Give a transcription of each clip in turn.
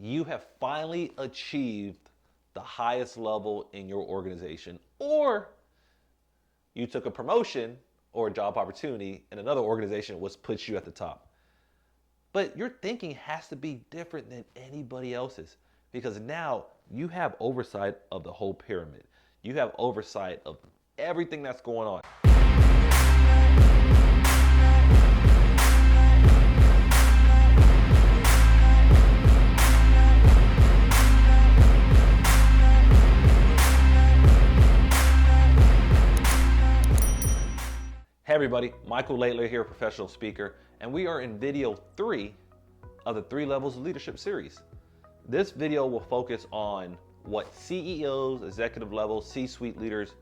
you have finally achieved the highest level in your organization, or you took a promotion or a job opportunity in another organization which puts you at the top. But your thinking has to be different than anybody else's, because now you have oversight of the whole pyramid. You have oversight of everything that's going on. Hey everybody, Michael Laidler here, professional speaker, and we are in video 3 of the 3 Levels of Leadership series. This video will focus on what CEOs, executive level, C-suite leaders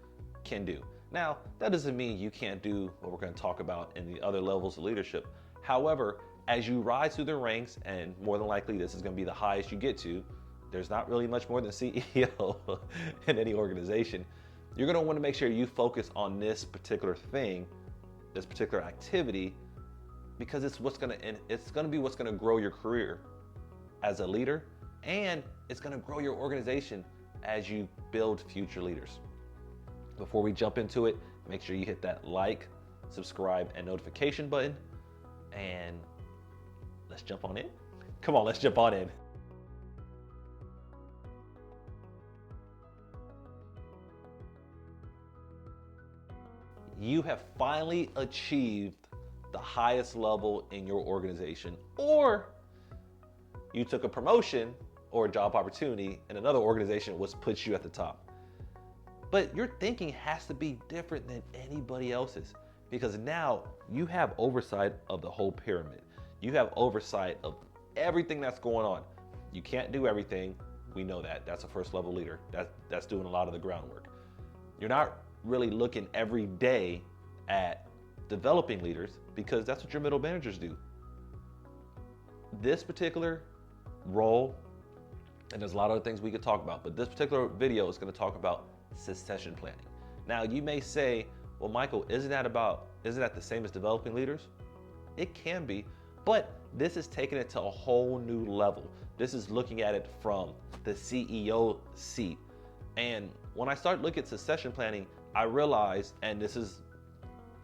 can do. Now, that doesn't mean you can't do what we're going to talk about in the other levels of leadership. However, as you rise through the ranks, and more than likely this is going to be the highest you get to, there's not really much more than CEO in any organization. You're going to want to make sure you focus on this particular thing, this particular activity, because it's going to be what's going to grow your career as a leader, and it's going to grow your organization as you build future leaders. Before we jump into it, make sure you hit that like, subscribe, and notification button, and let's jump on in. Come on, let's jump on in. You have finally achieved the highest level in your organization, or you took a promotion or a job opportunity in another organization which puts you at the top. But your thinking has to be different than anybody else's, because now you have oversight of the whole pyramid. You have oversight of everything that's going on. You can't do everything. We know that. That's a first level leader. That's doing a lot of the groundwork. You're not really looking every day at developing leaders, because that's what your middle managers do. This particular role, and there's a lot of other things we could talk about, but this particular video is going to talk about succession planning. Now, you may say, well, Michael, isn't that the same as developing leaders? It can be, but this is taking it to a whole new level. This is looking at it from the CEO seat. And when I started looking at succession planning, I realized, and this is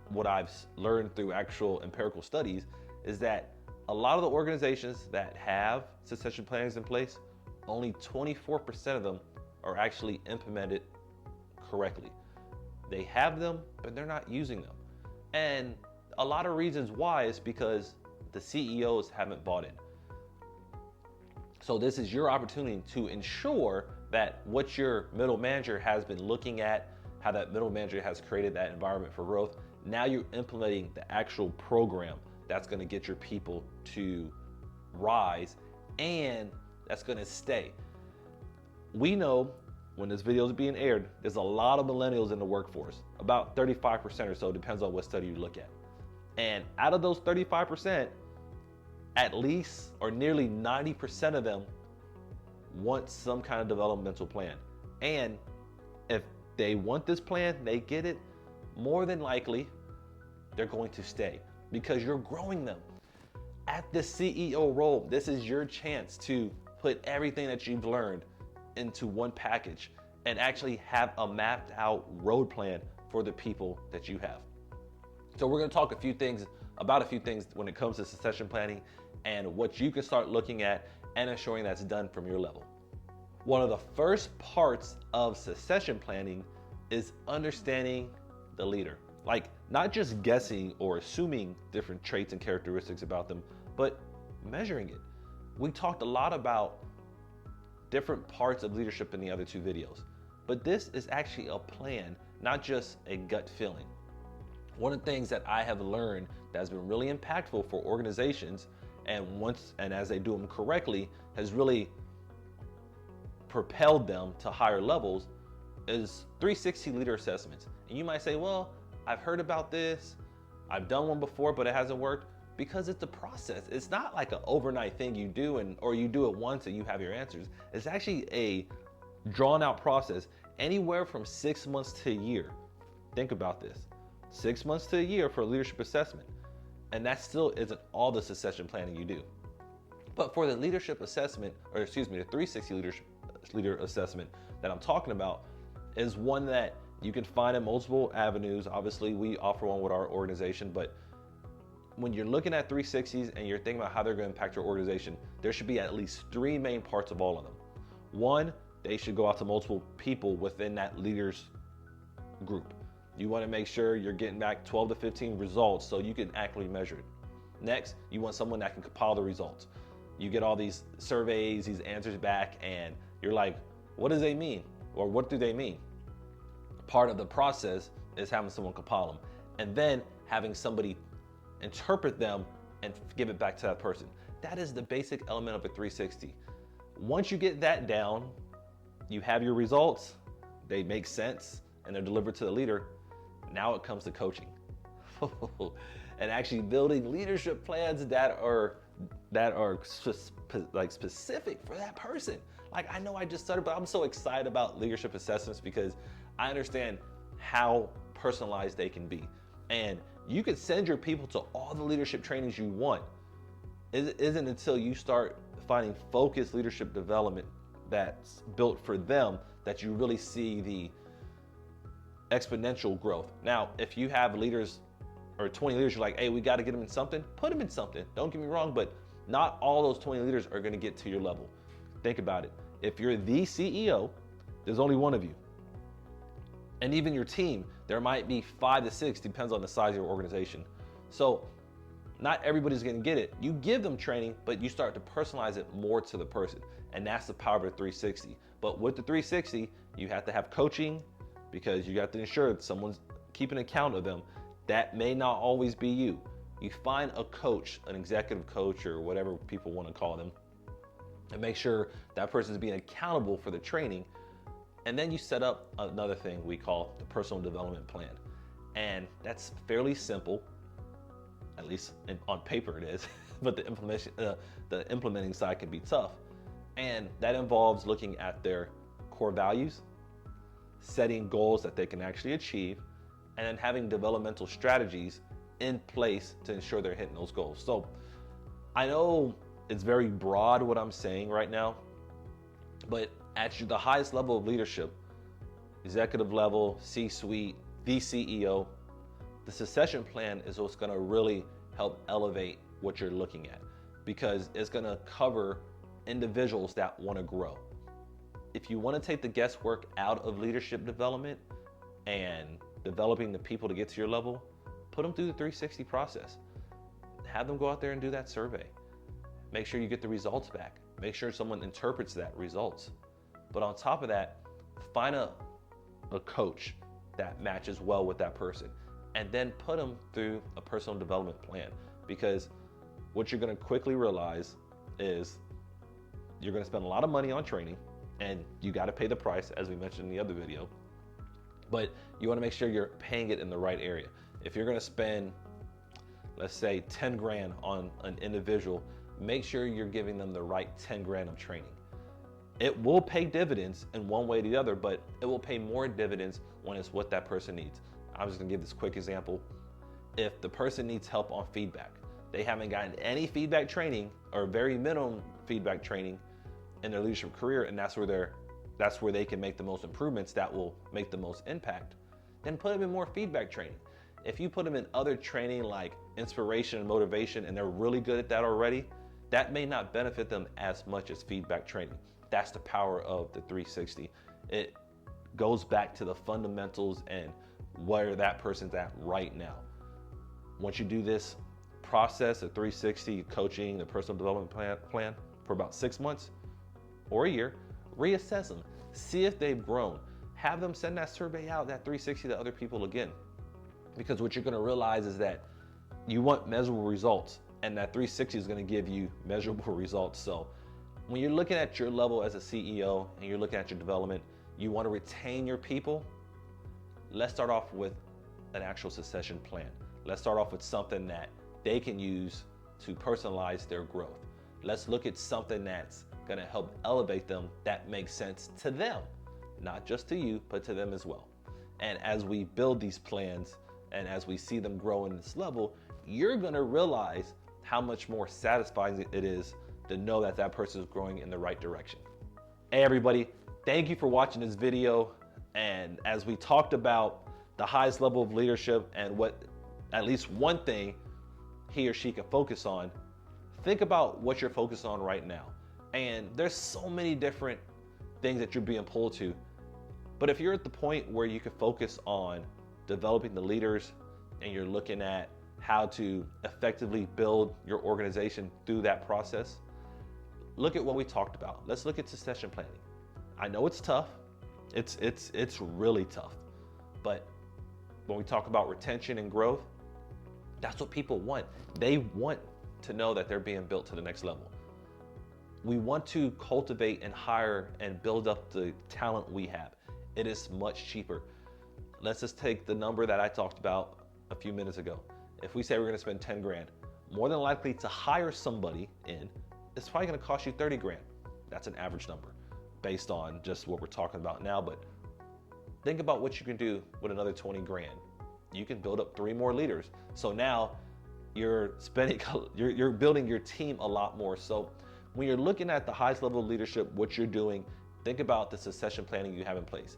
what I've learned through actual empirical studies, is that a lot of the organizations that have succession plannings in place, only 24% of them are actually implemented correctly. They have them, but they're not using them. And a lot of reasons why is because the CEOs haven't bought in. So this is your opportunity to ensure that what your middle manager has been looking at, how that middle manager has created that environment for growth, now you're implementing the actual program that's going to get your people to rise, and that's going to stay. We know when this video is being aired, there's a lot of millennials in the workforce, about 35% or so, depends on what study you look at. And out of those 35%, at least or nearly 90% of them want some kind of developmental plan. And if they want this plan, they get it, more than likely they're going to stay, because you're growing them. At the CEO role, this is your chance to put everything that you've learned into one package and actually have a mapped out road plan for the people that you have. So we're going to talk about a few things when it comes to succession planning and what you can start looking at and ensuring that's done from your level. One of the first parts of succession planning is understanding the leader. Like, not just guessing or assuming different traits and characteristics about them, but measuring it. We talked a lot about different parts of leadership in the other 2 videos, but this is actually a plan, not just a gut feeling. One of the things that I have learned that has been really impactful for organizations, and as they do them correctly, has really propelled them to higher levels, is 360 leader assessments. And you might say, well, I've heard about this, I've done one before, but it hasn't worked, because it's a process. It's not like an overnight thing you do or you do it once and you have your answers. It's actually a drawn out process, anywhere from 6 months to a year. Think about this, 6 months to a year for a leadership assessment. And that still isn't all the succession planning you do. But for the leadership assessment, or excuse me, the 360 leader assessment that I'm talking about is one that you can find in multiple avenues. Obviously, we offer one with our organization, but when you're looking at 360s and you're thinking about how they're going to impact your organization, there should be at least three main parts of all of them. One, they should go out to multiple people within that leaders group. You want to make sure you're getting back 12 to 15 results so you can accurately measure it. Next, you want someone that can compile the results. You get all these surveys, these answers back, and you're like, what does they mean? Or what do they mean? Part of the process is having someone compile them and then having somebody interpret them and give it back to that person. That is the basic element of a 360. Once you get that down, you have your results, they make sense, and they're delivered to the leader. Now it comes to coaching and actually building leadership plans that are like specific for that person. Like, I know I just started, but I'm so excited about leadership assessments because I understand how personalized they can be. And you can send your people to all the leadership trainings you want. It isn't until you start finding focused leadership development that's built for them that you really see the exponential growth. Now, if you have leaders or 20 leaders, you're like, hey, we got to get them in something, put them in something. Don't get me wrong, but not all those 20 leaders are going to get to your level. Think about it. If you're the CEO, there's only one of you. And even your team, there might be 5 to 6, depends on the size of your organization. So not everybody's going to get it. You give them training, but you start to personalize it more to the person. And that's the power of the 360. But with the 360, you have to have coaching because you have to ensure that someone's keeping account of them. That may not always be you. You find a coach, an executive coach, or whatever people want to call them, and make sure that person's being accountable for the training. And then you set up another thing we call the personal development plan. And that's fairly simple, at least on paper it is, but the implementing side can be tough. And that involves looking at their core values, setting goals that they can actually achieve, and then having developmental strategies in place to ensure they're hitting those goals. So I know it's very broad what I'm saying right now, but at the highest level of leadership, executive level, C-suite, the CEO, the succession plan is what's going to really help elevate what you're looking at, because it's going to cover individuals that want to grow. If you want to take the guesswork out of leadership development and developing the people to get to your level, put them through the 360 process. Have them go out there and do that survey. Make sure you get the results back. Make sure someone interprets that results. But on top of that, find a coach that matches well with that person, and then put them through a personal development plan. Because what you're going to quickly realize is you're going to spend a lot of money on training, and you got to pay the price, as we mentioned in the other video. But you want to make sure you're paying it in the right area. If you're going to spend, let's say, 10 grand on an individual, make sure you're giving them the right 10 grand of training. It will pay dividends in one way or the other, but it will pay more dividends when it's what that person needs. I'm just gonna give this quick example. If the person needs help on feedback, they haven't gotten any feedback training or very minimum feedback training in their leadership career, and that's where they can make the most improvements, that will make the most impact, then put them in more feedback training. If you put them in other training like inspiration and motivation, and they're really good at that already, that may not benefit them as much as feedback training. That's the power of the 360. It goes back to the fundamentals and where that person's at right now. Once you do this process of 360 coaching, the personal development plan for about 6 months or a year, reassess them, see if they've grown. Have them send that survey out, that 360, to other people again. Because what you're gonna realize is that you want measurable results, and that 360 is gonna give you measurable results. So when you're looking at your level as a CEO and you're looking at your development, you wanna retain your people, let's start off with an actual succession plan. Let's start off with something that they can use to personalize their growth. Let's look at something that's gonna help elevate them, that makes sense to them, not just to you, but to them as well. And as we build these plans and as we see them grow in this level, you're gonna realize how much more satisfying it is to know that that person is growing in the right direction. Hey everybody, thank you for watching this video. And as we talked about the highest level of leadership and what at least one thing he or she can focus on, think about what you're focused on right now. And there's so many different things that you're being pulled to. But if you're at the point where you can focus on developing the leaders and you're looking at how to effectively build your organization through that process, look at what we talked about. Let's look at succession planning. I know it's tough. It's really tough. But when we talk about retention and growth, that's what people want. They want to know that they're being built to the next level. We want to cultivate and hire and build up the talent we have. It is much cheaper. Let's just take the number that I talked about a few minutes ago. If we say we're gonna spend 10 grand, more than likely to hire somebody in, it's probably gonna cost you 30 grand. That's an average number based on just what we're talking about now. But think about what you can do with another 20 grand. You can build up 3 more leaders. So now you're building your team a lot more. So when you're looking at the highest level of leadership, what you're doing, think about the succession planning you have in place.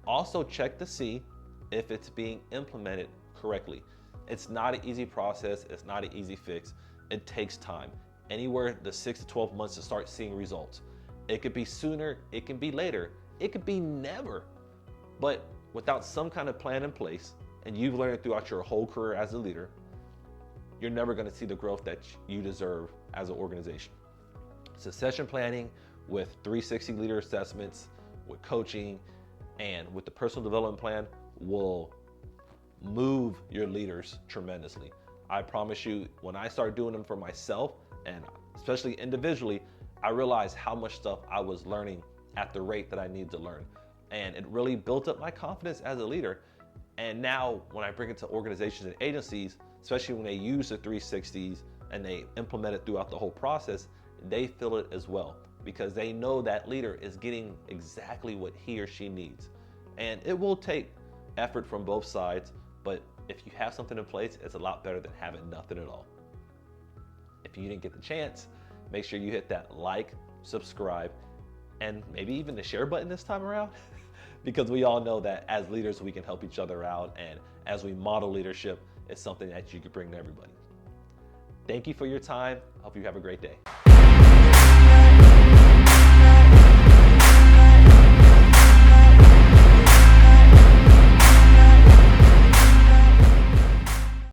Also check to see if it's being implemented correctly. It's not an easy process. It's not an easy fix. It takes time. Anywhere the 6 to 12 months to start seeing results. It could be sooner, it can be later, it could be never. But without some kind of plan in place, and you've learned throughout your whole career as a leader, you're never gonna see the growth that you deserve as an organization. Succession planning with 360 leader assessments, with coaching, and with the personal development plan will move your leaders tremendously. I promise you, when I started doing them for myself, and especially individually, I realized how much stuff I was learning at the rate that I needed to learn. And it really built up my confidence as a leader. And now when I bring it to organizations and agencies, especially when they use the 360s and they implement it throughout the whole process, they feel it as well because they know that leader is getting exactly what he or she needs. And it will take effort from both sides, but if you have something in place, it's a lot better than having nothing at all. If you didn't get the chance, make sure you hit that like, subscribe, and maybe even the share button this time around, because we all know that as leaders, we can help each other out. And as we model leadership, it's something that you can bring to everybody. Thank you for your time. Hope you have a great day.